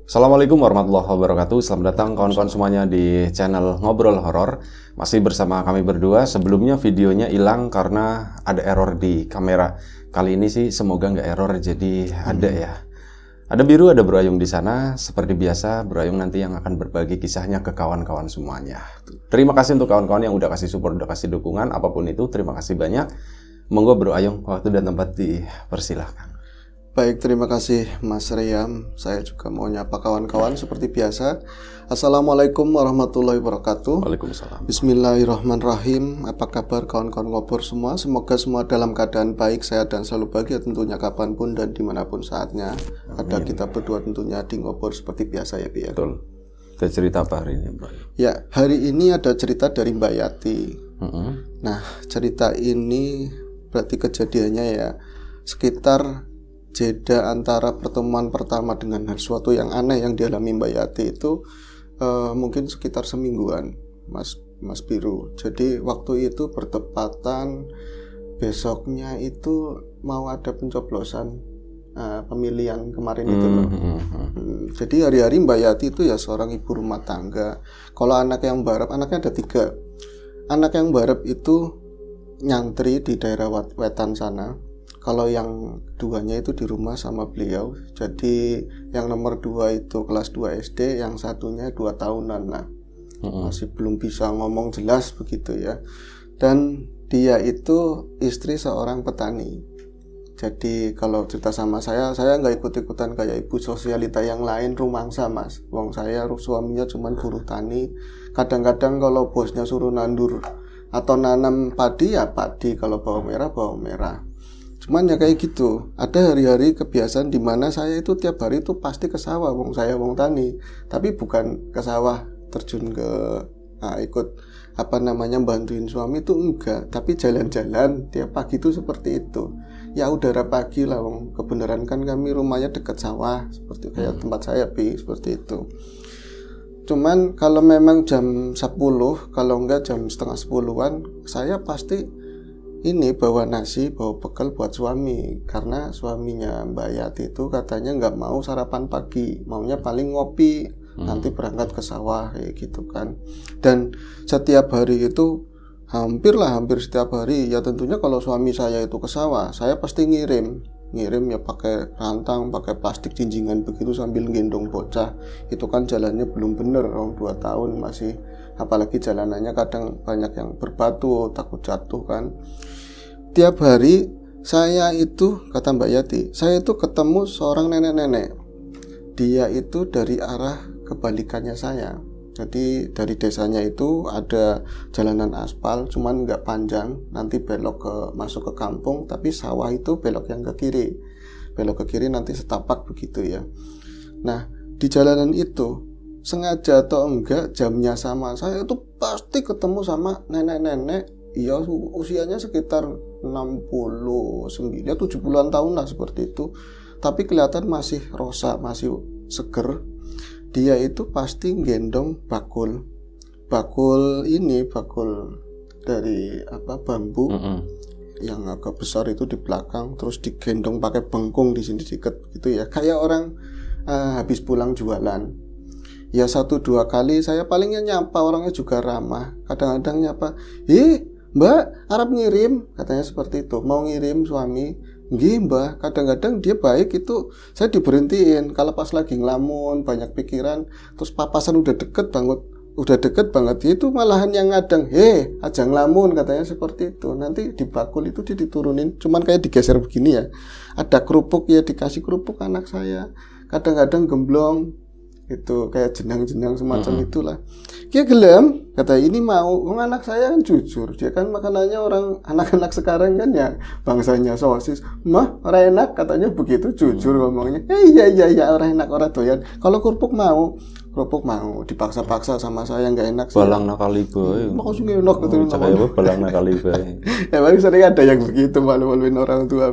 Assalamualaikum warahmatullahi wabarakatuh. Selamat datang kawan-kawan semuanya di channel Ngobrol Horor. Masih bersama kami berdua. Sebelumnya videonya hilang karena ada error di kamera. Kali ini sih semoga nggak error, jadi ada ya. Ada Biru, ada Bro Ayung di sana. Seperti biasa, Bro Ayung nanti yang akan berbagi kisahnya ke kawan-kawan semuanya. Terima kasih untuk kawan-kawan yang udah kasih support, udah kasih dukungan, apapun itu. Terima kasih banyak. Monggo Bro Ayung, waktu dan tempat dipersilahkan. Baik, terima kasih Mas Riam. Saya juga mau nyapa kawan-kawan seperti biasa. Assalamualaikum warahmatullahi wabarakatuh. Waalaikumsalam. Bismillahirrahmanirrahim. Apa kabar kawan-kawan ngobor semua? Semoga semua dalam keadaan baik, sehat, dan selalu bahagia tentunya kapanpun dan dimanapun saatnya. Ada kita berdua tentunya di ngobor seperti biasa ya, Bi ya. Betul. Ada cerita apa hari ini, Bro? Ya, hari ini ada cerita dari Mbak Yati. Nah, cerita ini berarti kejadiannya ya sekitar jeda antara pertemuan pertama dengan sesuatu yang aneh yang dialami Mbak Yati itu mungkin sekitar semingguan, Mas Biru. Jadi waktu itu bertepatan besoknya itu mau ada pencoblosan pemilihan kemarin itu loh. Jadi hari-hari Mbak Yati itu ya seorang ibu rumah tangga. Kalau anak yang barep, anaknya ada 3. Anak yang barep itu nyantri di daerah wetan sana. Kalau yang duanya itu di rumah sama beliau. Jadi yang nomor 2 itu kelas 2 SD, yang satunya 2 tahunan lah. Masih belum bisa ngomong jelas begitu ya. Dan dia itu istri seorang petani. Jadi kalau cerita sama saya nggak ikut-ikutan kayak ibu sosialita yang lain rumangsa Mas. Wong saya suaminya cuman buruh tani. Kadang-kadang kalau bosnya suruh nandur atau nanam padi ya padi, kalau bawang merah bawang merah. Cuman ya kayak gitu. Ada hari-hari kebiasaan di mana saya itu tiap hari itu pasti ke sawah, wong saya wong tani. Tapi bukan ke sawah terjun ke ikut bantuin suami itu enggak, tapi jalan-jalan tiap pagi itu seperti itu. Ya udara pagi lah, wong kebenaran kan kami rumahnya dekat sawah seperti kayak tempat saya seperti itu. Cuman kalau memang jam 10, kalau enggak jam setengah 10-an, saya pasti ini bawa nasi, bawa bekal buat suami. Karena suaminya Mbak Yati itu katanya nggak mau sarapan pagi, maunya paling ngopi, nanti berangkat ke sawah kayak gitu kan. Dan setiap hari itu hampir setiap hari ya tentunya kalau suami saya itu ke sawah, saya pasti ngirim ya pakai rantang, pakai plastik jinjingan begitu sambil gendong bocah. Itu kan jalannya belum bener, orang 2 tahun masih, apalagi jalanannya kadang banyak yang berbatu, takut jatuh kan. Tiap hari saya itu, kata Mbak Yati, saya itu ketemu seorang nenek-nenek. Dia itu dari arah kebalikannya saya. Jadi dari desanya itu ada jalanan aspal, cuman nggak panjang, nanti belok masuk ke kampung, tapi sawah itu belok yang ke kiri. Belok ke kiri nanti setapak begitu ya. Nah, di jalanan itu sengaja atau enggak jamnya sama, saya itu pasti ketemu sama nenek-nenek. Iya, usianya sekitar 69, 70-an tahun lah seperti itu. Tapi kelihatan masih rosa, masih seger. Dia itu pasti gendong bakul dari bambu yang agak besar itu di belakang, terus digendong pakai bengkung di sini dikit gitu ya, kayak orang habis pulang jualan. Ya 1-2 kali saya palingnya nyapa, orangnya juga ramah. Kadang-kadang nyapa, Mbak, Arab ngirim, katanya seperti itu. Mau ngirim suami. Nggih Mbak, kadang-kadang dia baik itu saya diberhentiin kalau pas lagi ngelamun, banyak pikiran, terus papasan udah deket banget, itu malahan yang ngadang, aja ngelamun, katanya seperti itu. Nanti di bakul itu dia diturunin, cuman kayak digeser begini ya. Ada kerupuk ya, dikasih kerupuk anak saya. Kadang-kadang gemblong, itu kayak jenang-jenang semacam itulah. Dia gelem, kata ini mau. Anak saya kan jujur, dia kan makanannya orang anak-anak sekarang kan ya bangsanya sosis. Mah, orang enak katanya begitu, jujur ngomongnya. Iya, orang enak, orang doyan. Kalau kerupuk mau, dipaksa-paksa sama saya nggak enak sih. Balang nakali bae. Makasih enak gitu. Cakaya balang nakali bae. Ya paling sering ada yang begitu, malu-maluin orang tua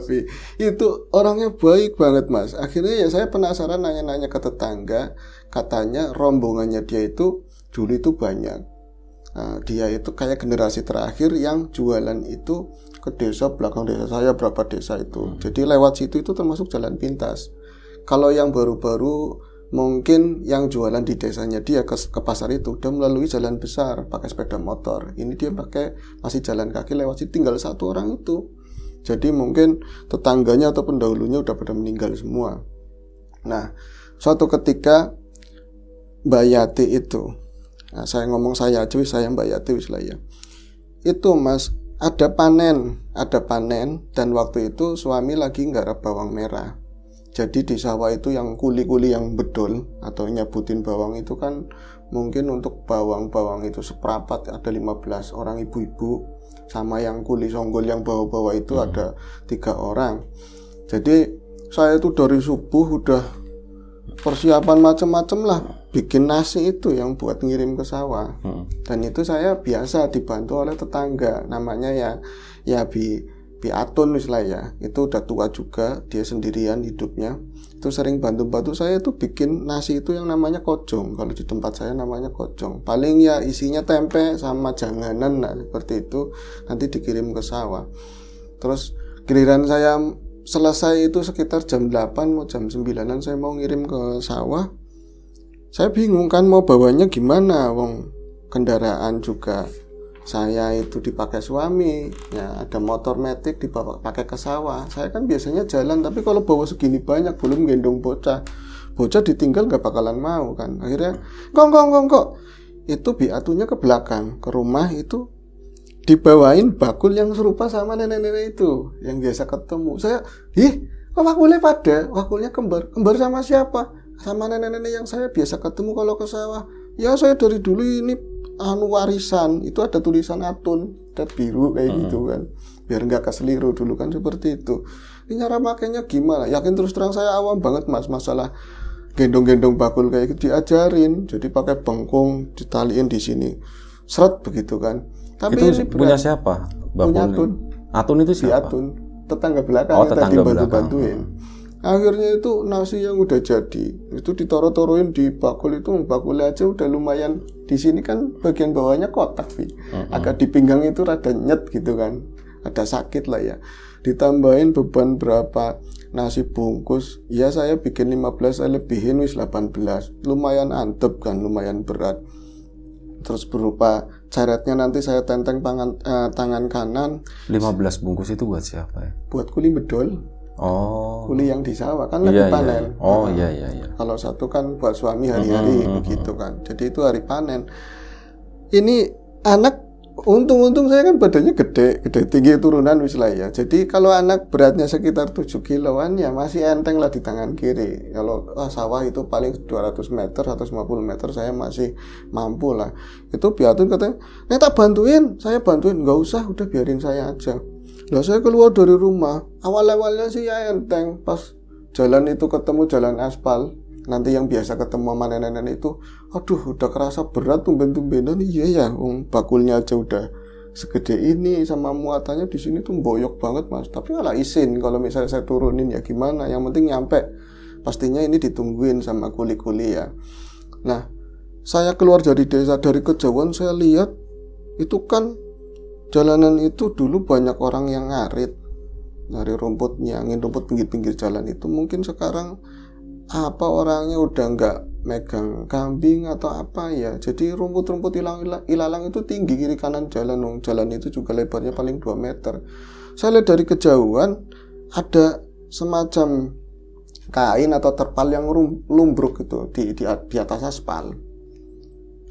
itu orangnya baik banget Mas. Akhirnya ya saya penasaran nanya-nanya ke tetangga. Katanya rombongannya dia itu dulu itu banyak. Dia itu kayak generasi terakhir yang jualan itu ke desa belakang desa saya, berapa desa itu. Jadi lewat situ itu termasuk jalan pintas. Kalau yang baru-baru mungkin yang jualan di desanya dia ke pasar itu udah melalui jalan besar pakai sepeda motor. Ini dia masih jalan kaki lewat sini, tinggal satu orang itu. Jadi mungkin tetangganya atau pendahulunya udah pada meninggal semua. Nah, suatu ketika Mbak Yati itu, nah saya ngomong saya aja, saya Mbak Yati wis lah ya. Itu Mas, ada panen dan waktu itu suami lagi nggarap bawang merah. Jadi di sawah itu yang kuli-kuli yang bedol atau nyabutin bawang itu kan mungkin untuk bawang-bawang itu seprapat ada 15 orang ibu-ibu, sama yang kuli songgol yang bawa-bawa itu ada 3 orang. Jadi saya itu dari subuh udah persiapan macam-macam lah, bikin nasi itu yang buat ngirim ke sawah. Dan itu saya biasa dibantu oleh tetangga, namanya ya Bi Atun lah ya. Itu udah tua juga, dia sendirian hidupnya. Itu sering bantu-bantu saya itu bikin nasi itu yang namanya kojong. Kalau di tempat saya namanya kojong. Paling ya isinya tempe sama janganan lah, seperti itu. Nanti dikirim ke sawah. Terus giliran saya selesai itu sekitar jam 8 mau jam 9an saya mau ngirim ke sawah. Saya bingung kan mau bawanya gimana, wong kendaraan juga saya itu dipakai suami, ya ada motor metik dibawa pakai ke sawah. Saya kan biasanya jalan, tapi kalau bawa segini banyak belum gendong bocah ditinggal nggak bakalan mau kan. Akhirnya kok itu biatunya ke belakang ke rumah itu dibawain bakul yang serupa sama nenek-nenek itu yang biasa ketemu. Saya, wakulnya kembar sama siapa? Sama nenek-nenek yang saya biasa ketemu kalau ke sawah. Ya saya dari dulu ini warisan, itu ada tulisan Atun, cat biru kayak gitu kan, biar nggak keseliru dulu kan seperti itu. Ini cara makainya gimana? Yakin terus terang saya awam banget Mas, masalah gendong-gendong bakul kayak gitu diajarin, jadi pakai bengkong ditaliin di sini, seret begitu kan. Tapi itu ini punya siapa? Punya Atun. Atun itu siapa? Atun, tetangga belakang yang tadi bantu-bantuin. Akhirnya itu nasi yang udah jadi itu ditoro-toroin di bakul itu, bakul aja udah lumayan. Di sini kan bagian bawahnya kotak sih, agak di pinggang itu rada nyet gitu kan, ada sakit lah ya. Ditambahin beban berapa nasi bungkus, ya saya bikin 15, saya lebihin wis 18, lumayan antep kan, lumayan berat. Terus berupa caretnya nanti saya tenteng tangan kanan. 15 bungkus itu buat siapa ya? Buat kuli bedol. Kuli yang di sawah kan lagi panen. Iya. Kalau satu kan buat suami hari-hari begitu kan. Jadi itu hari panen. Ini anak untung saya kan badannya gede tinggi turunan wis lah ya. Jadi kalau anak beratnya sekitar 7 kiloan ya masih enteng lah di tangan kiri. Kalau sawah itu paling 200 meter, 150 meter saya masih mampu lah. Itu Biatun katanya, "Nek tak bantuin." Saya bantuin, "Enggak usah, udah biarin saya aja." Lah saya keluar dari rumah, awal-awalnya sih ya enteng, pas jalan itu ketemu jalan aspal, nanti yang biasa ketemu sama nenek-nenek itu, aduh udah kerasa berat tumben-tumbenan. Iya ya, bakulnya aja udah segede ini, sama muatannya di sini tuh boyok banget Mas. Tapi malah isin kalau misalnya saya turunin ya gimana, yang penting nyampe. Pastinya ini ditungguin sama kuli-kuli ya. Nah, saya keluar dari desa, dari kejauhan saya lihat itu kan jalanan itu dulu banyak orang yang ngarit, nyari rumput, nyangin rumput pinggir-pinggir jalan itu. Mungkin sekarang orangnya udah nggak megang kambing atau apa ya. Jadi rumput-rumput ilalang itu tinggi kiri kanan jalan. Jalan itu juga lebarnya paling 2 meter. Saya lihat dari kejauhan ada semacam kain atau terpal yang lumbruk itu di atas aspal.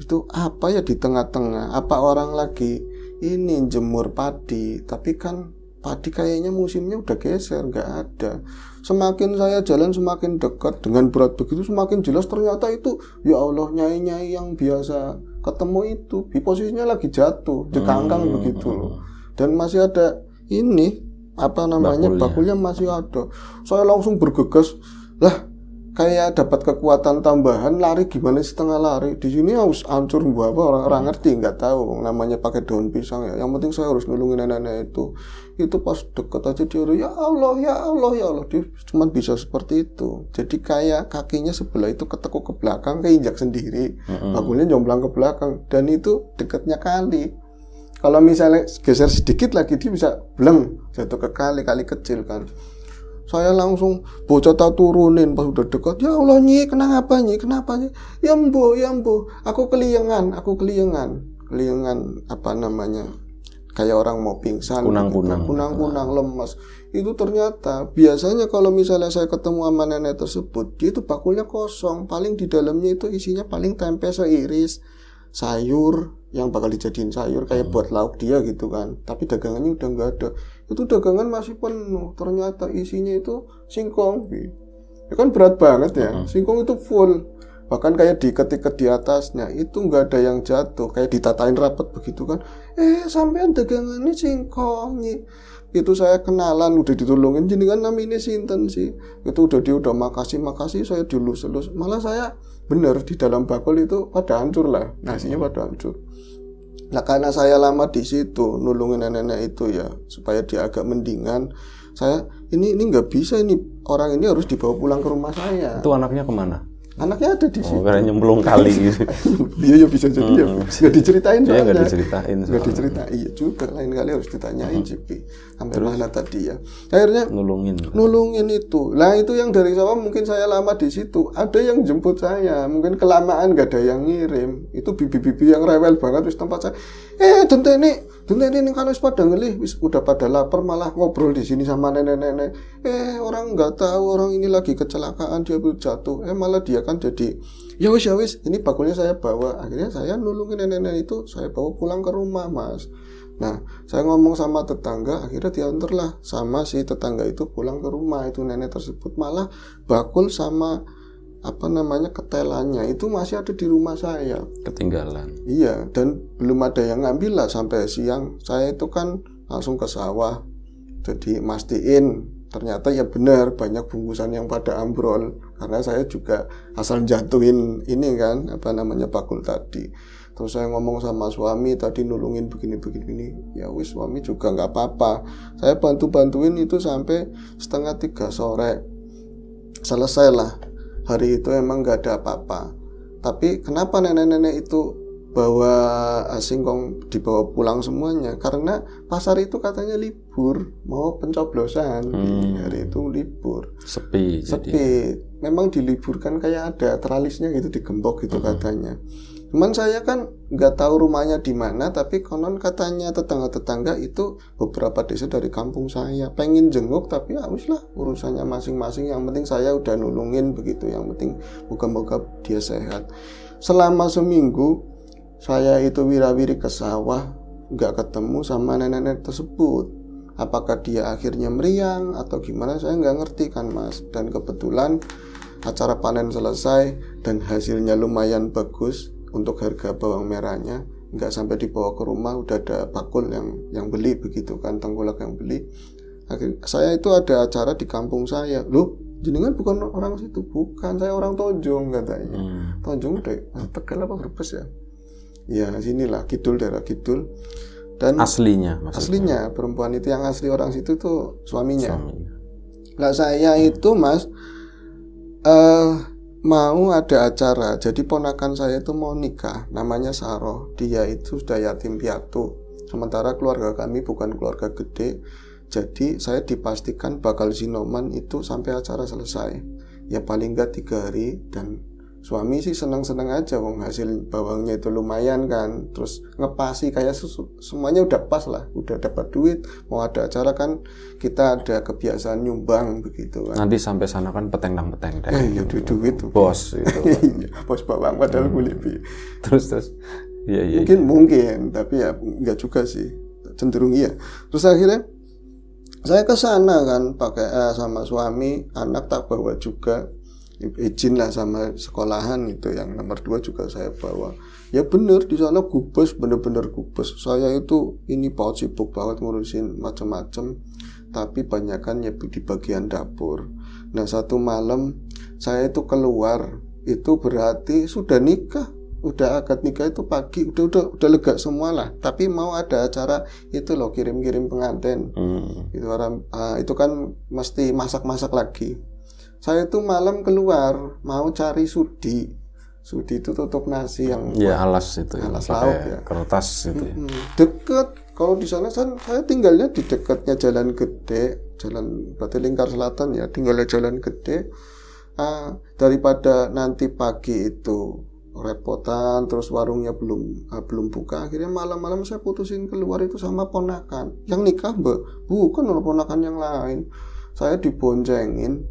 Itu apa ya di tengah-tengah? Apa orang lagi ini jemur padi, tapi kan padi kayaknya musimnya udah geser, nggak ada. Semakin saya jalan semakin dekat, dengan berat begitu semakin jelas ternyata itu, ya Allah, nyai-nyai yang biasa ketemu itu di posisinya lagi jatuh, dikangkang begitu loh. Dan masih ada ini bakulnya masih ada. Saya langsung bergegas, lah kayak dapat kekuatan tambahan, lari gimana setengah lari. Di sini harus hancur apa orang ngerti, nggak tahu namanya pakai daun pisang ya. Yang penting saya harus nulungin nenek itu. Itu pas deket aja dia udah ya Allah. Dia cuma bisa seperti itu. Jadi kayak kakinya sebelah itu ketekuk ke belakang, keinjak sendiri. Bakulnya jomplang ke belakang dan itu dekatnya kali. Kalau misalnya geser sedikit lagi dia bisa bleng jatuh ke kali kecil kan. Saya langsung bocah tak turunin pas udah dekat. Ya Allah Nyi, kenapa Nyi? Kenapa Nyi? Ya Mbo, aku keliengan. Keliengan apa namanya? Kayak orang mau pingsan. Kunang-kunang. Kunang-kunang lemas. Itu ternyata biasanya kalau misalnya saya ketemu sama nenek tersebut, dia itu bakulnya kosong. Paling di dalamnya itu isinya paling tempe seiris, sayur yang bakal dijadiin sayur kayak buat lauk dia gitu kan. Tapi dagangannya udah nggak ada. Itu dagangan masih penuh. Ternyata isinya itu singkong. Ya kan berat banget ya. Singkong itu full. Bahkan kayak diikat-ikat di atasnya itu nggak ada yang jatuh. Kayak ditatain rapat begitu kan. Sampean dagangannya singkong. Itu saya kenalan udah ditolongin jenengan namanya sinten sih. Itu dia udah makasih saya dilus-lus. Malah saya bener di dalam bakul itu pada hancur lah. Nasinya pada hancur. Nah karena saya lama di situ nulungin nenek itu ya supaya dia agak mendingan. Saya ini nggak bisa, ini orang ini harus dibawa pulang ke rumah saya. Itu anaknya kemana? Anaknya ada di situ. Karena nyemplung kali gitu. Iya ya bisa jadi ya. Nggak diceritain soalnya. Nggak diceritain. Nggak diceritain. Iya juga. Lain kali harus ditanyain Cipi. Sampai mana tadi ya. Akhirnya nulungin itu. Lah itu yang dari sawah mungkin saya lama di situ. Ada yang jemput saya. Mungkin kelamaan nggak ada yang ngirim. Itu bibi-bibi yang rewel banget wis tempat saya. Dentene ini kan wis pada ngelih, wis udah pada lapar malah ngobrol di sini sama nenek-nenek. Orang nggak tahu orang ini lagi kecelakaan dia jatuh. Malah dia kan jadi ya wis ini bakulnya saya bawa. Akhirnya saya nulungin nenek-nenek itu, saya bawa pulang ke rumah Mas. Nah saya ngomong sama tetangga, akhirnya diantarlah sama si tetangga itu pulang ke rumah. Itu nenek tersebut malah bakul sama apa namanya ketelannya itu masih ada di rumah saya, ketinggalan. Iya, dan belum ada yang ngambil lah sampai siang. Saya itu kan langsung ke sawah, jadi mastiin ternyata ya benar banyak bungkusan yang pada ambrol karena saya juga asal jatuhin ini kan apa namanya bakul tadi. Terus saya ngomong sama suami tadi nulungin begini. Ya wis suami juga nggak apa-apa. Saya bantuin itu sampai 2:30 sore. Selesai lah. Hari itu emang nggak ada apa-apa. Tapi kenapa nenek-nenek itu bawa singkong dibawa pulang semuanya? Karena pasar itu katanya libur, mau pencoblosan. Hari itu libur. Sepi. Memang diliburkan kayak ada teralisnya gitu digembok gitu katanya. Cuman saya kan nggak tahu rumahnya di mana, tapi konon katanya tetangga-tetangga itu beberapa desa dari kampung saya pengen jenguk, tapi ya wis lah urusannya masing-masing. Yang penting saya udah nulungin begitu. Yang penting moga-moga dia sehat. Selama seminggu saya itu wira-wiri ke sawah, nggak ketemu sama nenek-nenek tersebut. Apakah dia akhirnya meriang atau gimana? Saya nggak ngerti kan Mas. Dan kebetulan acara panen selesai dan hasilnya lumayan bagus. Untuk harga bawang merahnya nggak sampai dibawa ke rumah, udah ada bakul yang beli begitu kan, tengkulak yang beli. Akhirnya saya itu ada acara di kampung saya. Loh, jenengan bukan orang situ? Bukan, saya orang Tonjong katanya. Tonjong deh, Tegal apa Brebes ya? Ya sinilah kidul, daerah kidul. Dan aslinya perempuan itu yang asli orang situ tuh suaminya. Nah saya itu Mas mau ada acara, jadi ponakan saya itu mau nikah, namanya Saroh. Dia itu sudah yatim piatu, sementara keluarga kami bukan keluarga gede. Jadi saya dipastikan bakal sinoman itu sampai acara selesai. Ya paling enggak 3 hari. Dan suami sih seneng-seneng aja, wong hasil bawangnya itu lumayan kan. Terus ngepasi kayak semuanya udah pas lah, udah dapat duit. Mau ada acara kan kita ada kebiasaan nyumbang begitu kan. Nanti sampai sana kan peteng-peteng deh. Ya duit bos itu. Bos bawang padahal kulit. Terus. Iya. Mungkin, tapi ya enggak juga sih. Cenderung iya. Terus akhirnya saya ke sana kan pakai sama suami, anak tak bawa juga. Izin lah sama sekolahan itu yang nomor 2 juga saya bawa. Ya bener di sana gubes, bener-bener gubes. Saya itu ini sibuk banget ngurusin macam-macam, tapi banyakan ya di bagian dapur. Nah satu malam saya itu keluar, itu berarti sudah nikah, udah akad nikah itu pagi, udah lega semua lah. Tapi mau ada acara itu loh, kirim-kirim pengantin. Itu kan mesti masak-masak lagi. Saya itu malam keluar mau cari sudi itu tutup nasi yang alas itu alas lauk ya, kertas itu deket. Kalau di sana saya tinggalnya di dekatnya jalan gede, berarti lingkar selatan ya, tinggalnya jalan gede. Daripada nanti pagi itu repotan terus warungnya belum buka, akhirnya malam-malam saya putusin keluar itu sama ponakan yang nikah, Mbak, bukan ponakan yang lain. Saya diboncengin,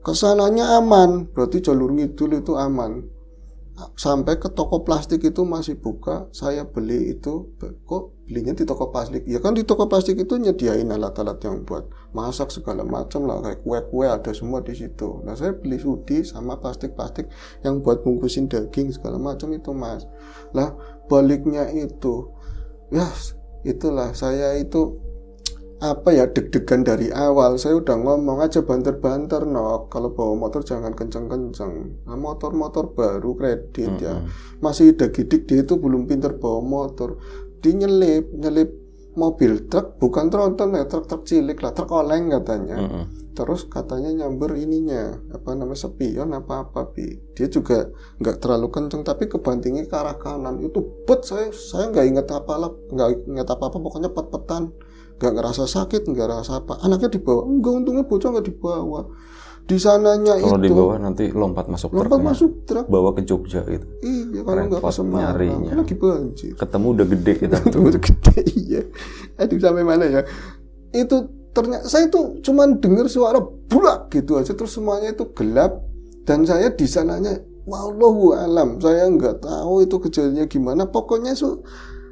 kesananya aman, berarti jalur ngidul itu aman. Sampai ke toko plastik itu masih buka, saya beli itu. Kok belinya di toko plastik? Ya kan di toko plastik itu nyediain alat-alat yang buat masak segala macam lah, kayak kue-kue ada semua di situ. Nah saya beli sudi sama plastik-plastik yang buat bungkusin daging segala macam itu, Mas. Lah baliknya itu, ya itulah saya itu deg-degan dari awal. Saya udah ngomong aja banter-banter, nok, kalau bawa motor jangan kenceng-kenceng. Nah, motor-motor baru kredit ya, masih gidik dia itu belum pinter bawa motor, dia nyelip mobil truk, bukan tronton ya, truk cilik lah, truk oleng katanya. Terus katanya nyamber ininya spion apa bi, dia juga nggak terlalu kenceng tapi kebantingnya ke arah kanan itu, saya nggak inget apa-apa, pokoknya pet-petan. Gak ngerasa sakit, gak ngerasa apa. Anaknya dibawa, enggak, untungnya bocah gak dibawa. Di sananya kalau itu, di bawah nanti lompat masuk truk, bawa ke Jogja gitu. Iya, kalau nggak ke Semarang, lagi banjir. Ketemu udah gede kita. Udah gede, iya. Aduh, sampai mana ya? Itu ternyata saya itu cuman dengar suara bulak gitu aja, terus semuanya itu gelap dan saya di sananya, wallahu alam, saya nggak tahu itu kejadiannya gimana. Pokoknya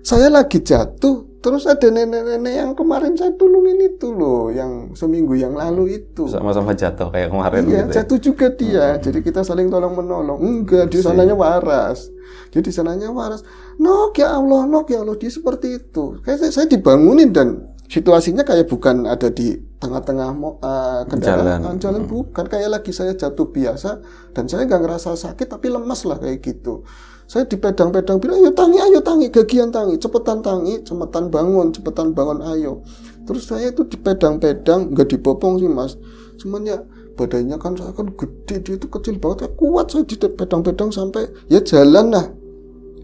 saya lagi jatuh. Terus ada nenek-nenek yang kemarin saya tolongin itu loh, yang seminggu yang lalu itu. Sama-sama jatuh kayak kemarin. Iya, gitu jatuh juga dia. Jadi kita saling tolong-menolong. Enggak, di sananya waras. Jadi sananya waras. Nok ya Allah, dia seperti itu. Kayak saya dibangunin dan situasinya kayak bukan ada di tengah-tengah kendaraan jalan, bukan, kayak lagi saya jatuh biasa dan saya nggak ngerasa sakit tapi lemas lah kayak gitu. Saya di pedang-pedang bilang, ayo tangi, gagian tangi, cepetan bangun, ayo. Terus saya itu di pedang-pedang, nggak dibopong sih, Mas. Cuman ya badannya kan saya kan gede, dia itu kecil banget, ya kuat saya di pedang-pedang sampai ya jalan lah.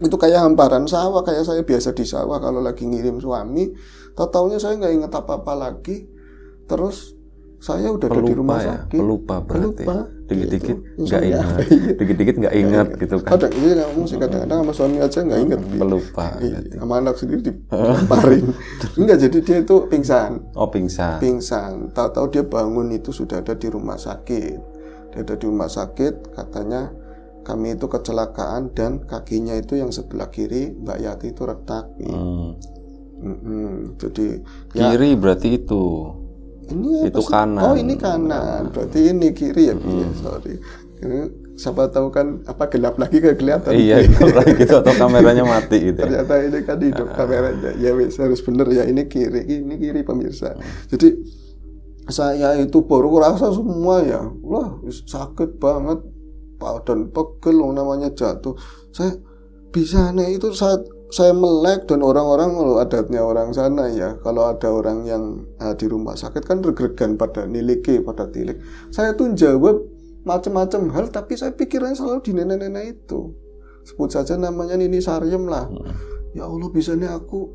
Itu kayak hamparan sawah, kayak saya biasa di sawah kalau lagi ngirim suami. Taunya saya nggak inget apa-apa lagi. Terus saya udah ada di rumah sakit. Pelupa berarti. Dikit-dikit nggak ingat. Dikit-dikit nggak ingat gitu kan. Kadang-kadang sama suami aja nggak ingat. Pelupa. Sama anak sendiri dilemparin. Enggak, jadi dia itu pingsan. Oh, pingsan. Tahu-tahu dia bangun itu sudah ada di rumah sakit. Dia ada di rumah sakit, katanya kami itu kecelakaan dan kakinya itu yang sebelah kiri Mbak Yati itu retak. Jadi kiri berarti itu. Ini itu kanan. Oh, ini kanan. Berarti ini kiri ya, sorry. Siapa tahu kan gelap lagi kayak kelihatan. Iya, gitu atau kameranya mati gitu. Ternyata ini kan hidup kameranya. Ya wis, harus bener ya, ini kiri pemirsa. Jadi saya itu baru rasa semua ya. Wah, sakit banget. Dan pegel namanya jatuh. Saya bisanya itu saat saya melek dan orang-orang, adatnya orang sana ya, kalau ada orang yang di rumah sakit kan reg-regan pada niliki, pada tilik. Saya tuh jawab macam-macam hal, tapi saya pikirannya selalu di nenek-nenek itu. Sebut saja namanya Nini Sariem lah. Ya Allah, bisanya aku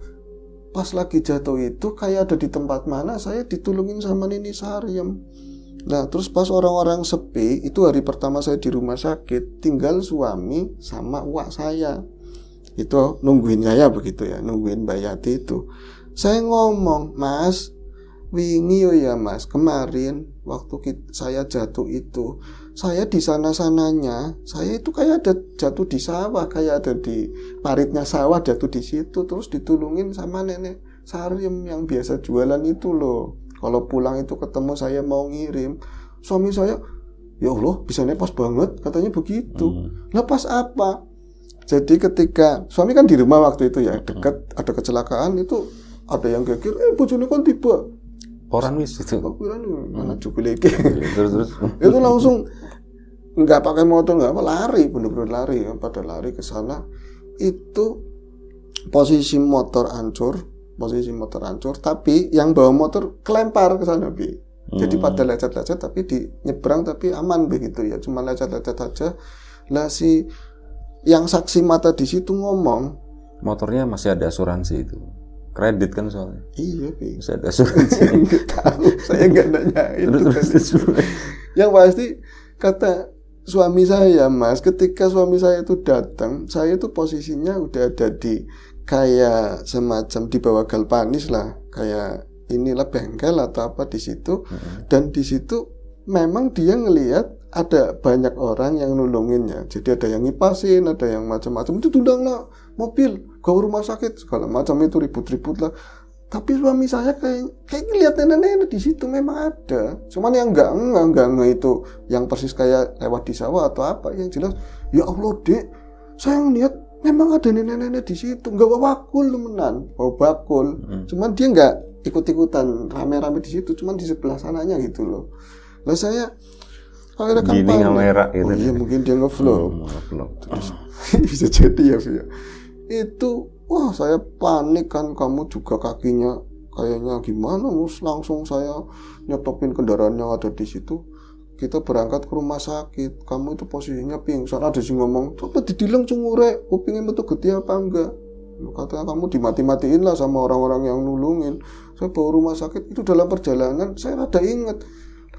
pas lagi jatuh itu kayak ada di tempat mana saya ditulungin sama Nini Sariem. Nah, terus pas orang-orang sepi, itu hari pertama saya di rumah sakit, tinggal suami sama uak saya. Itu nungguin saya begitu ya, nungguin Mbak Yati itu. Saya ngomong, Mas, wingi ya Mas, kemarin waktu saya jatuh itu, saya di sana-sananya, saya itu kayak ada jatuh di sawah, kayak ada di paritnya sawah, jatuh di situ, terus ditulungin sama nenek Sariem yang biasa jualan itu loh. Kalau pulang itu ketemu saya mau ngirim, suami saya, ya Allah, bisanya pas banget, katanya begitu. Lah pas apa? Jadi ketika suami kan di rumah waktu itu ya, dekat ada kecelakaan itu, ada yang geger, bojone kan tiba. Orang wis itu. Mana cukup lagi. Terus. Itu langsung nggak pakai motor, nggak apa, lari, bener-bener lari, pada lari ke sana. Itu posisi motor hancur, tapi yang bawa motor kelempar ke sana, Bi. Jadi pada lecet-lecet tapi di nyebrang tapi aman begitu ya, cuma lecet-lecet aja. Lah si yang saksi mata di situ ngomong, motornya masih ada asuransi itu. kredit kan soalnya. Iya, Pi. Bisa ada asuransi. Nggak tahu, saya nggak nanya itu. Terus. Yang pasti kata suami saya, Mas, ketika suami saya itu datang, saya itu posisinya udah ada di kayak semacam di bawah galvanis lah, kayak inilah bengkel atau apa di situ. Dan di situ memang dia ngelihat ada banyak orang yang nulunginnya. Jadi ada yang ngipasin, ada yang macam-macam. Itu tundanglah mobil, ke rumah sakit segala macam, itu ribut-ribut lah. Tapi suami saya kayak ngeliat nenek-nenek di situ memang ada. Cuman yang enggak itu yang persis kayak lewat di sawah atau apa. Yang jelas, ya Allah, Dek, saya ngeliat memang ada nenek-nenek di situ. Enggak bawa bakul temenan, bawa bakul. Cuman dia enggak ikut-ikutan rame-rame di situ, cuman di sebelah sananya gitu loh. Lah saya akhirnya kan gini kamera gitu. Oh iya, mungkin dia ngevlog. Bisa jadi ya, Via. Itu wah, saya panik kan, kamu juga kakinya kayaknya gimana, langsung saya nyetopin kendaraan yang ada di situ. Kita berangkat ke rumah sakit. Kamu itu posisinya pingsan. Ada sih ngomong, coba didilang cungure, kupingnya betul gede apa enggak. Katanya kamu dimati-matiin lah sama orang-orang yang nulungin. Saya bawa rumah sakit, itu dalam perjalanan saya rada inget,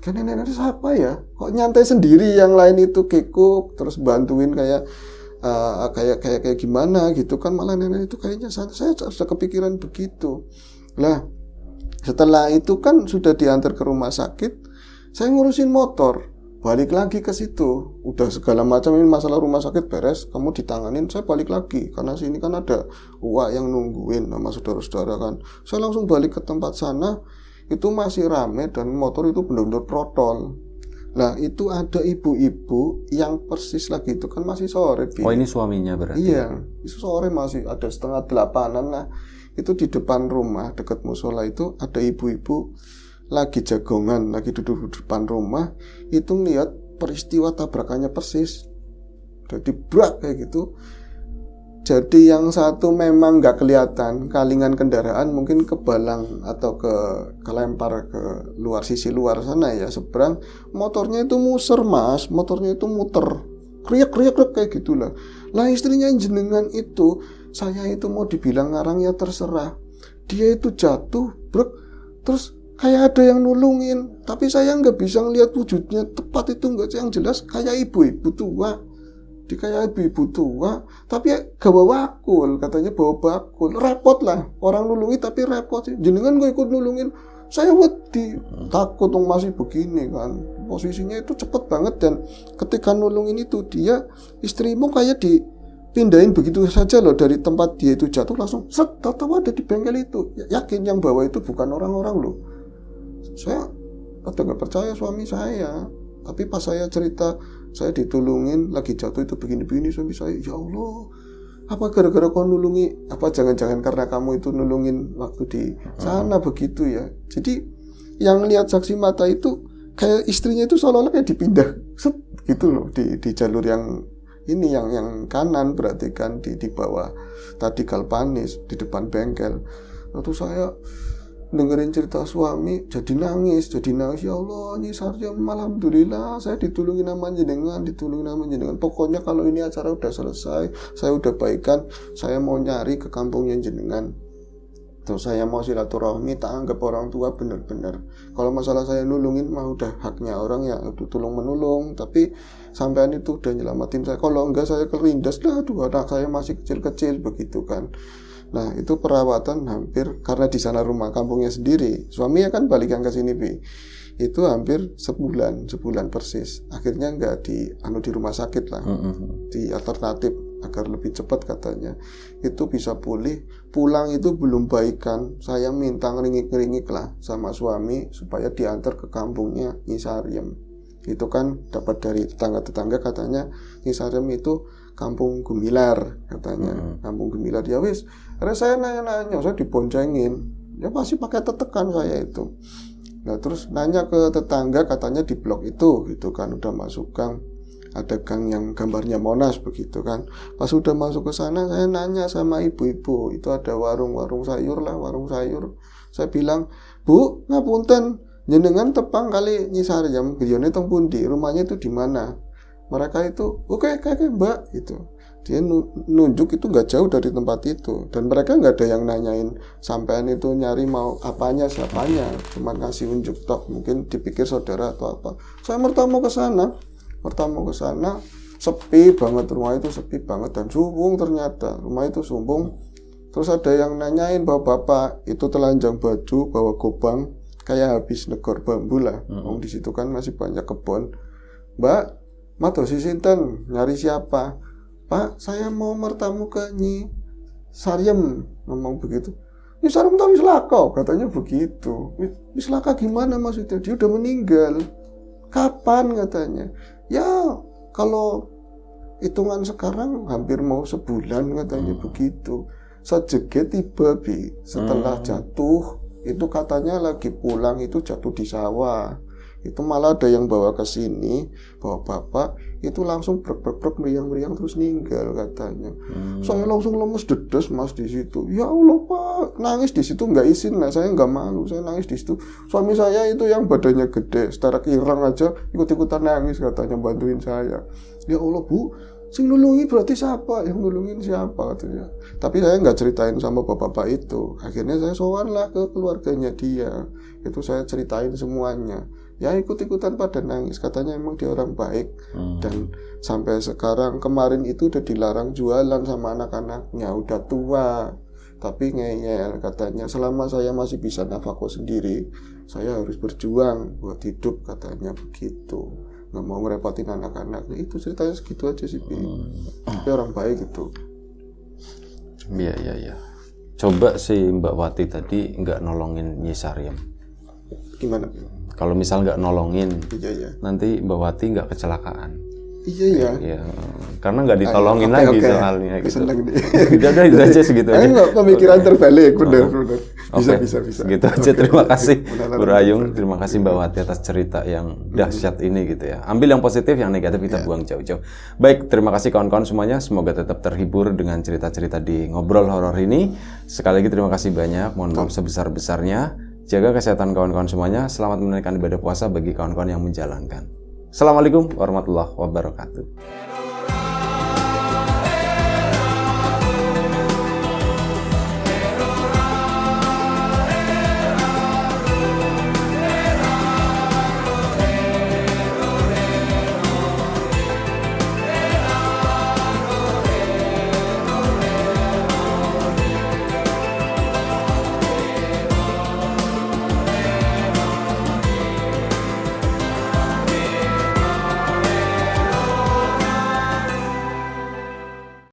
nenek-nenek siapa ya? Kok nyantai sendiri, yang lain itu kekuk, terus bantuin kayak gimana gitu kan, malah nenek itu kayaknya saya sudah kepikiran begitu. Lah setelah itu kan sudah diantar ke rumah sakit, saya ngurusin motor, balik lagi ke situ, udah segala macam, ini masalah rumah sakit beres, kamu ditanganin, saya balik lagi karena sini kan ada uak yang nungguin sama saudara-saudara kan. Saya langsung balik ke tempat sana, itu masih rame dan motor itu benar-benar protol. Nah itu ada ibu-ibu yang persis lagi itu kan masih sore. Oh ini suaminya berarti? Iya, itu sore masih ada 7:30 lah. Itu di depan rumah dekat musola itu ada ibu-ibu lagi jagongan, lagi duduk di depan rumah. Itu lihat peristiwa tabrakannya persis. Jadi brak kayak gitu. Jadi yang satu memang nggak kelihatan kalingan kendaraan, mungkin kebalang atau kelempar ke luar, sisi luar sana ya, seberang. Motornya itu muser, Mas, motornya itu muter, kriak kayak gitulah. Lah istrinya jenengan itu, saya itu mau dibilang ngarang ya terserah. Dia itu jatuh, brek, terus kayak ada yang nulungin, tapi saya nggak bisa ngelihat wujudnya tepat itu, nggak, yang jelas kayak ibu-ibu tua. Kayak ibu tua, tapi gak bawa bakul, katanya bawa bakul, repot lah, orang nulungi tapi repot sih, jenengan gue ikut nulungin, saya wedi, takut dong masih begini kan, posisinya itu cepet banget. Dan ketika nulungin itu dia, istrimu kayak dipindahin begitu saja loh, dari tempat dia itu jatuh langsung set, tahu ada di bengkel itu, yakin yang bawa itu bukan orang-orang loh. Saya gak percaya suami saya, tapi pas saya cerita saya ditulungin lagi jatuh itu begini-begini, suami saya, ya Allah, apa gara-gara kau nulungi, apa jangan-jangan karena kamu itu nulungin waktu di sana begitu ya. Jadi yang lihat saksi mata itu kayak istrinya itu seolah-olah kayak dipindah set gitu loh di jalur yang ini, yang kanan, berarti kan di bawah tadi galvanis di depan bengkel. Lalu saya dengerin cerita suami jadi nangis, ya Allah, nyisarnya alhamdulillah saya ditulungin sama jenengan. Pokoknya kalau ini acara udah selesai, saya udah baikan, saya mau nyari ke kampungnya jenengan. Terus saya mau silaturahmi, tak anggap orang tua bener-bener. Kalau masalah saya nulungin mah udah haknya orang ya, udah tolong menolong, tapi sampean itu udah nyelamatin saya. Kalau enggak saya kelindas lah, aduh anak saya masih kecil-kecil begitu kan. Nah itu perawatan hampir, karena di sana rumah kampungnya sendiri, suami ya kan balik yang ke sini itu hampir sebulan persis. Akhirnya nggak di rumah sakit lah, di alternatif agar lebih cepat katanya. Itu bisa pulih, pulang itu belum baikan. Saya minta ngeringik lah sama suami supaya diantar ke kampungnya Ngisariem. Itu kan dapat dari tetangga-tetangga katanya Ngisariem itu kampung Gumilar katanya. Kampung Gumilar ya wis. Karena saya nanya-nanya, saya diboncengin. Ya pasti pakai tetekan saya itu. Nah terus nanya ke tetangga, katanya di blok itu gitu kan, udah masuk gang, ada gang yang gambarnya Monas begitu kan. Pas udah masuk ke sana saya nanya sama ibu-ibu, itu ada warung sayur. Saya bilang, "Bu, ngapunten, jenengan tepang kali Ngisariem, griyane teng pundi, rumahnya itu di mana?" Mereka itu, oke Mbak gitu. Dia nunjuk itu nggak jauh dari tempat itu, dan mereka nggak ada yang nanyain sampean itu nyari mau apanya siapanya, cuma ngasih unjuk tok, mungkin dipikir saudara atau apa. Saya mertamu ke sana, sepi banget, rumah itu sepi banget dan sumbung, ternyata rumah itu sumbung. Terus ada yang nanyain bahwa bapak itu telanjang baju, bawa gobang, kayak habis negor bambu lah. Di situ kan masih banyak kebun. Mbak, madosi sinten, nyari siapa? Pak, saya mau mertamu ke Nyi Sariem, ngomong begitu. Nyi Sariem tahu Wislaka, katanya begitu. Wislaka gimana maksudnya? Dia udah meninggal. Kapan katanya? Ya, kalau hitungan sekarang hampir mau sebulan katanya begitu. Sejeget tiba bi setelah jatuh, itu katanya lagi pulang itu jatuh di sawah. Itu malah ada yang bawa ke sini, bawa bapak itu langsung brek meriang terus meninggal katanya. Saya langsung lemes dedes mas di situ. Ya Allah pak, nangis di situ nggak izin lah, saya nggak malu, saya nangis di situ. Suami saya itu yang badannya gede, setara kirang aja ikut-ikutan nangis katanya, bantuin saya. Ya Allah bu, sing nulungi berarti siapa? Yang nulungin siapa katanya. Tapi saya nggak ceritain sama bapak-bapak itu. Akhirnya saya sowan lah ke keluarganya dia. Itu saya ceritain semuanya. Ya ikut-ikutan pada nangis, katanya emang dia orang baik. Dan sampai sekarang, kemarin itu udah dilarang jualan sama anak-anaknya, udah tua tapi ngeyel, katanya selama saya masih bisa nafkah sendiri, saya harus berjuang buat hidup, katanya begitu, nggak mau ngerepotin anak-anak. Itu ceritanya segitu aja sih, tapi orang baik itu. Iya. Coba si Mbak Wati tadi nggak nolongin Nyi Sariem. Gimana? Kalau misal nggak nolongin, iya. nanti Mbak Wati nggak kecelakaan. Iya. Karena nggak ditolongin lagi soalnya gitu. Udah itu aja segitu aja. Nggak pemikiran terbalik, benar. Bisa. Gitu aja. Terima kasih Bu Rayung, terima kasih Mbak Wati atas cerita yang dahsyat ini gitu ya. Ambil yang positif, yang negatif kita buang jauh-jauh. Baik, terima kasih kawan-kawan semuanya. Semoga tetap terhibur dengan cerita-cerita di Ngobrol Horor ini. Sekali lagi terima kasih banyak. Mohon maaf sebesar-besarnya. Jaga kesehatan kawan-kawan semuanya. Selamat menunaikan ibadah puasa bagi kawan-kawan yang menjalankan. Assalamualaikum warahmatullahi wabarakatuh.